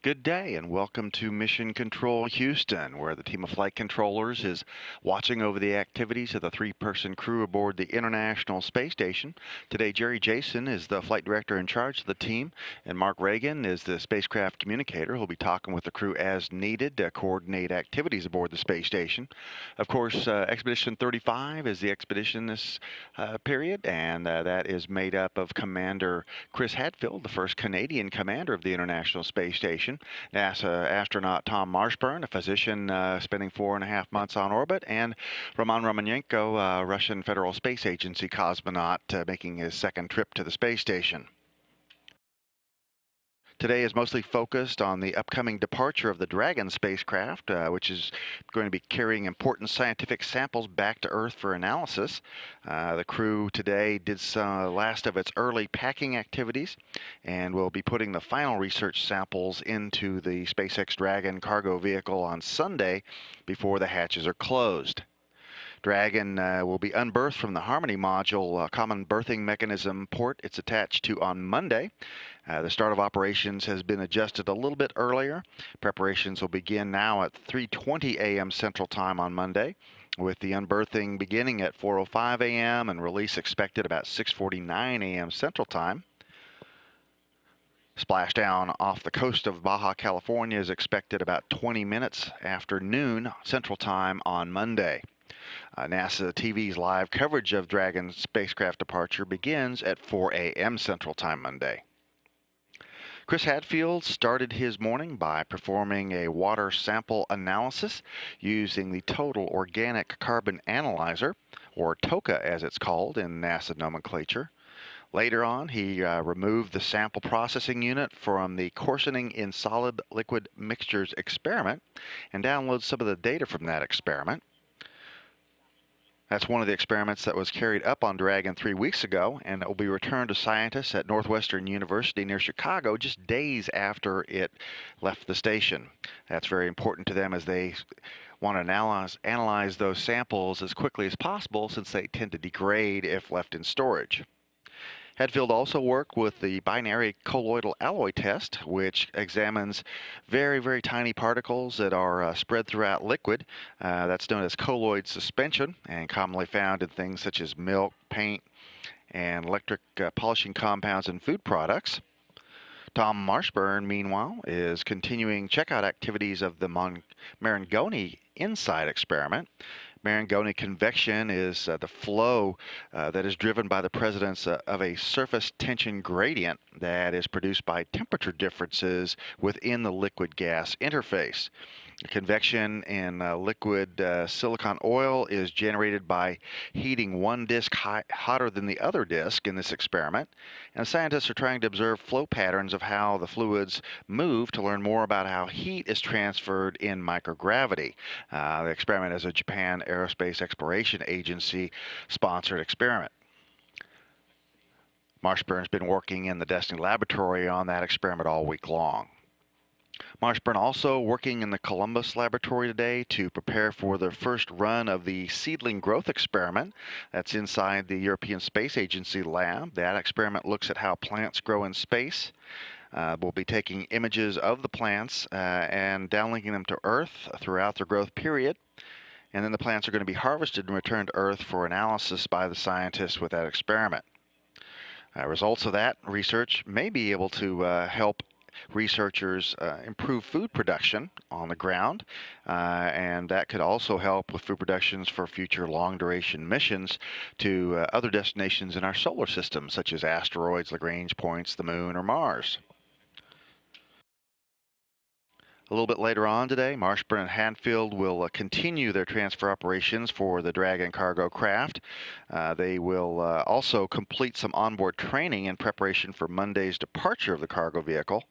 Good day and welcome to Mission Control Houston, where the team of flight controllers is watching over the activities of the three-person crew aboard the International Space Station. Today, Jerry Jason is the flight director in charge of the team, and Mark Reagan is the spacecraft communicator who'll be talking with the crew as needed to coordinate activities aboard the space station. Of course, Expedition 35 is the expedition this period, and that is made up of Commander Chris Hadfield, the first Canadian commander of the International Space Station, NASA astronaut Tom Marshburn, a physician spending 4.5 months on orbit, and Roman Romanenko, Russian Federal Space Agency cosmonaut, making his second trip to the space station. Today is mostly focused on the upcoming departure of the Dragon spacecraft, which is going to be carrying important scientific samples back to Earth for analysis. The crew today did some last of its early packing activities and will be putting the final research samples into the SpaceX Dragon cargo vehicle on Sunday before the hatches are closed. Dragon will be unberthed from the Harmony module common berthing mechanism port it's attached to on Monday. The start of operations has been adjusted a little bit earlier. Preparations will begin now at 3:20 a.m. Central Time on Monday, with the unberthing beginning at 4:05 a.m. and release expected about 6:49 a.m. Central Time. Splashdown off the coast of Baja California is expected about 20 minutes after noon Central Time on Monday. NASA TV's live coverage of Dragon's spacecraft departure begins at 4 a.m. Central Time Monday. Chris Hadfield started his morning by performing a water sample analysis using the Total Organic Carbon Analyzer, or TOCA as it's called in NASA nomenclature. Later on, he removed the sample processing unit from the coarsening in solid liquid mixtures experiment and downloaded some of the data from that experiment. That's one of the experiments that was carried up on Dragon 3 weeks ago, and it will be returned to scientists at Northwestern University near Chicago just days after it left the station. That's very important to them as they want to analyze those samples as quickly as possible, since they tend to degrade if left in storage. Hadfield also worked with the binary colloidal alloy test, which examines very, very tiny particles that are spread throughout liquid. That's known as colloid suspension and commonly found in things such as milk, paint, and electric polishing compounds and food products. Tom Marshburn, meanwhile, is continuing checkout activities of the Marangoni InSight experiment. Marangoni convection is the flow that is driven by the presence of a surface tension gradient that is produced by temperature differences within the liquid-gas interface. Convection in liquid silicon oil is generated by heating one disk hotter than the other disk in this experiment, and scientists are trying to observe flow patterns of how the fluids move to learn more about how heat is transferred in microgravity. The experiment is a Japan Aerospace Exploration Agency sponsored experiment. Marshburn's been working in the Destiny Laboratory on that experiment all week long. Marshburn also working in the Columbus Laboratory today to prepare for the first run of the seedling growth experiment that's inside the European Space Agency lab. That experiment looks at how plants grow in space. We'll be taking images of the plants and downlinking them to Earth throughout their growth period. And then the plants are going to be harvested and returned to Earth for analysis by the scientists with that experiment. Results of that research may be able to help researchers improve food production on the ground, and that could also help with food productions for future long-duration missions to other destinations in our solar system, such as asteroids, Lagrange points, the Moon, or Mars. A little bit later on today, Marshburn and Hadfield will continue their transfer operations for the Dragon cargo craft. They will also complete some onboard training in preparation for Monday's departure of the cargo vehicle.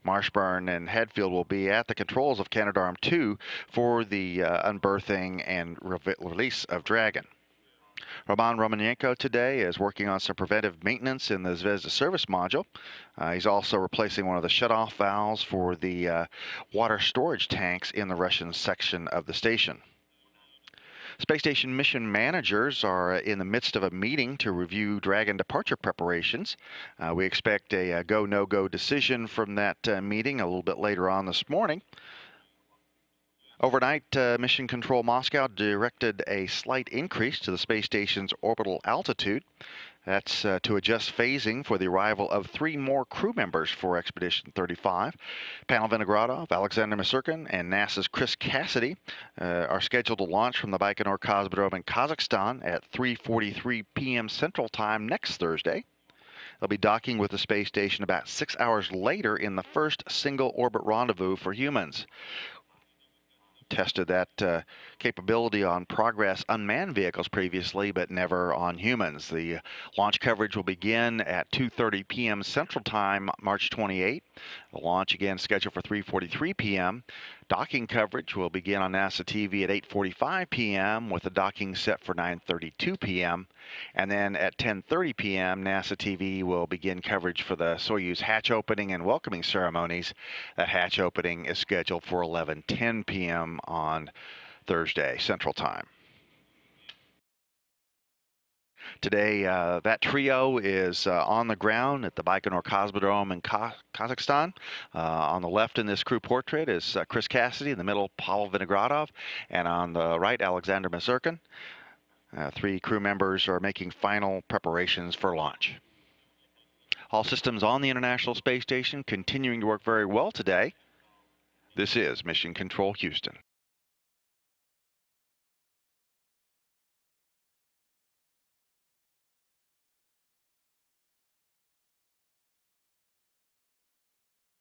Marshburn and Hadfield will be at the controls of Canadarm2 for the unberthing and release of Dragon. Roman Romanenko today is working on some preventive maintenance in the Zvezda service module. He's also replacing one of the shutoff valves for the water storage tanks in the Russian section of the station. Space Station mission managers are in the midst of a meeting to review Dragon departure preparations. We expect a go, no-go decision from that meeting a little bit later on this morning. Overnight, Mission Control Moscow directed a slight increase to the space station's orbital altitude. That's to adjust phasing for the arrival of 3 more crew members for Expedition 35. Pavel Vinogradov, Alexander Misurkin, and NASA's Chris Cassidy are scheduled to launch from the Baikonur Cosmodrome in Kazakhstan at 3:43 p.m. Central Time next Thursday. They'll be docking with the space station about 6 hours later in the first single orbit rendezvous for humans. Tested that capability on Progress unmanned vehicles previously, but never on humans. The launch coverage will begin at 2:30 p.m. Central Time, March 28. The launch again scheduled for 3:43 p.m. Docking coverage will begin on NASA TV at 8:45 p.m. with the docking set for 9:32 p.m. And then at 10:30 p.m. NASA TV will begin coverage for the Soyuz hatch opening and welcoming ceremonies. That hatch opening is scheduled for 11:10 p.m. on Thursday Central Time. Today, that trio is on the ground at the Baikonur Cosmodrome in Kazakhstan. On the left in this crew portrait is Chris Cassidy, in the middle Pavel Vinogradov, and on the right Alexander Misurkin. 3 crew members are making final preparations for launch. All systems on the International Space Station continuing to work very well today. This is Mission Control Houston.